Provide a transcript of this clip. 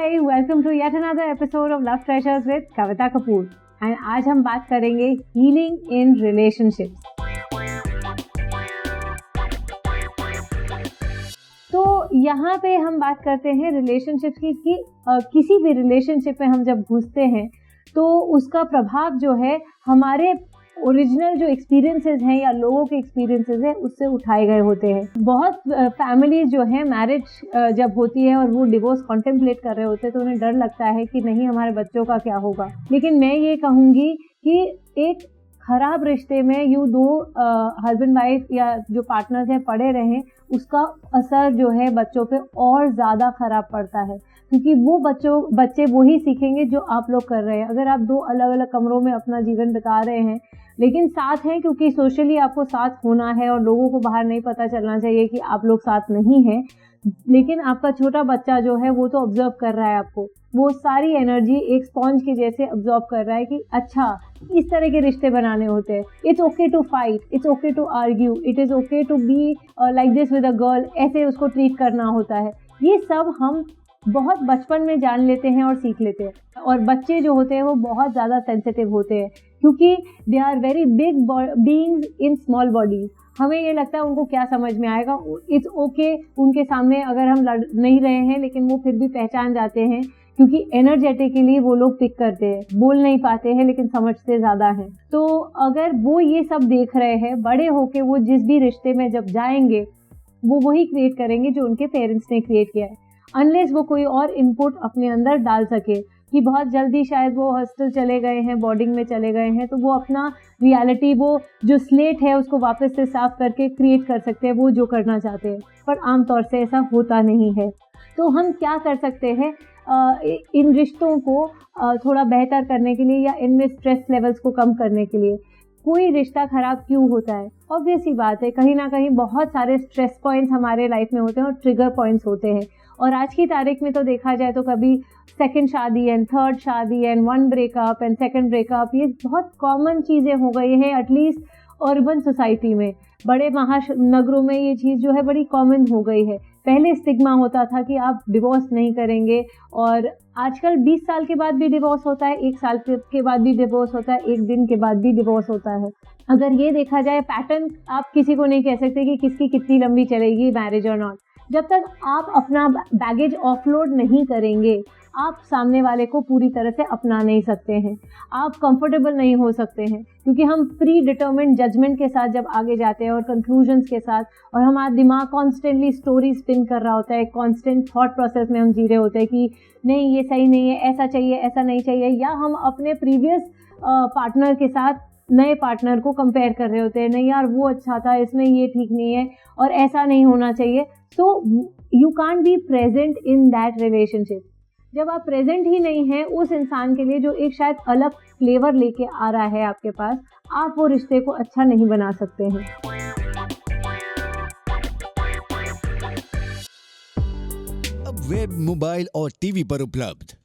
Hi, welcome to yet another episode of Love Treasures with Kavita Kapoor. And आज हम बात करेंगे healing in relationships. तो यहाँ पे हम बात करते हैं रिलेशनशिप की कि किसी भी रिलेशनशिप में हम जब घुसते हैं तो उसका प्रभाव जो है हमारे ओरिजिनल जो एक्सपीरियंसेस हैं या लोगों के एक्सपीरियंसेस हैं उससे उठाए गए होते हैं। बहुत फैमिलीज जो है मैरिज जब होती है और वो डिवोर्स कॉन्टेम्पलेट कर रहे होते हैं तो उन्हें डर लगता है कि नहीं हमारे बच्चों का क्या होगा। लेकिन मैं ये कहूँगी कि एक खराब रिश्ते में यू दो हस्बैंड वाइफ या जो पार्टनर्स हैं पड़े रहें उसका असर जो है बच्चों पे और ज़्यादा खराब पड़ता है, क्योंकि वो बच्चे वही सीखेंगे जो आप लोग कर रहे हैं। अगर आप दो अलग अलग कमरों में अपना जीवन बिता रहे हैं लेकिन साथ हैं, क्योंकि सोशली आपको साथ होना है और लोगों को बाहर नहीं पता चलना चाहिए कि आप लोग साथ नहीं हैं, लेकिन आपका छोटा बच्चा जो है वो तो ऑब्जर्व कर रहा है आपको, वो सारी एनर्जी एक स्पॉन्ज के जैसे ऑब्जर्व कर रहा है कि अच्छा इस तरह के रिश्ते बनाने होते हैं। It's okay to fight, it's okay to argue, it is okay to be like this with a girl, ऐसे उसको ट्रीट करना होता है। ये सब हम बहुत बचपन में जान लेते हैं और सीख लेते हैं। और बच्चे जो होते हैं वो बहुत ज़्यादा सेंसिटिव होते हैं क्योंकि they are very big beings in small bodies. हमें ये लगता है उनको क्या समझ में आएगा, इट्स ओके उनके सामने अगर हम लड़ नहीं रहे हैं लेकिन वो फिर भी पहचान जाते हैं क्योंकि एनर्जेटिकली वो लोग पिक करते हैं, बोल नहीं पाते हैं लेकिन समझते ज़्यादा हैं। तो अगर वो ये सब देख रहे हैं, बड़े होके वो जिस भी रिश्ते में जब जाएंगे वो वही क्रिएट करेंगे जो उनके पेरेंट्स ने क्रिएट किया है, अनलेस वो कोई और इनपुट अपने अंदर डाल सके कि बहुत जल्दी शायद वो हॉस्टल चले गए हैं, बोर्डिंग में चले गए हैं, तो वो अपना रियलिटी, वो जो स्लेट है उसको वापस से साफ करके क्रिएट कर सकते हैं वो जो करना चाहते हैं। पर आमतौर से ऐसा होता नहीं है। तो हम क्या कर सकते हैं इन रिश्तों को थोड़ा बेहतर करने के लिए या इनमें स्ट्रेस लेवल्स को कम करने के लिए? कोई रिश्ता खराब क्यों होता है? ऑब्वियस ही बात है, कहीं ना कहीं बहुत सारे स्ट्रेस पॉइंट्स हमारे लाइफ में होते हैं और ट्रिगर पॉइंट्स होते हैं। और आज की तारीख में तो देखा जाए तो कभी सेकंड शादी एंड थर्ड शादी and one breakup and second breakup, ये बहुत कॉमन चीज़ें हो गई हैं एटलीस्ट अर्बन सोसाइटी में। बड़े महानगरों में ये चीज़ जो है बड़ी कॉमन हो गई है। पहले स्टिग्मा होता था कि आप डिवोर्स नहीं करेंगे और आजकल 20 साल के बाद भी डिवोर्स होता है, 1 साल के बाद भी डिवोर्स होता है, 1 दिन के बाद भी डिवोर्स होता है। अगर ये देखा जाए पैटर्न, आप किसी को नहीं कह सकते कि किसकी कितनी लंबी चलेगी मैरिज और नॉट। जब तक आप अपना बैगेज ऑफलोड नहीं करेंगे आप सामने वाले को पूरी तरह से अपना नहीं सकते हैं, आप कंफर्टेबल नहीं हो सकते हैं, क्योंकि हम प्री डिटर्मिन्ड जजमेंट के साथ जब आगे जाते हैं और कंक्लूजन्स के साथ, और हमारा दिमाग कॉन्स्टेंटली स्टोरी स्पिन कर रहा होता है, कॉन्स्टेंट थॉट प्रोसेस में हम जी रहे होते हैं कि नहीं ये सही नहीं है, ऐसा चाहिए, ऐसा नहीं चाहिए, या हम अपने प्रीवियस पार्टनर के साथ नए पार्टनर को कंपेयर कर रहे होते हैं, नहीं यार वो अच्छा था, इसमें ये ठीक नहीं है और ऐसा नहीं होना चाहिए। So you can't be present in that relationship. जब आप प्रेजेंट ही नहीं हैं उस इंसान के लिए जो एक शायद अलग फ्लेवर लेके आ रहा है आपके पास, आप वो रिश्ते को अच्छा नहीं बना सकते हैं। अब वेब, मोबाइल और टीवी पर उपलब्ध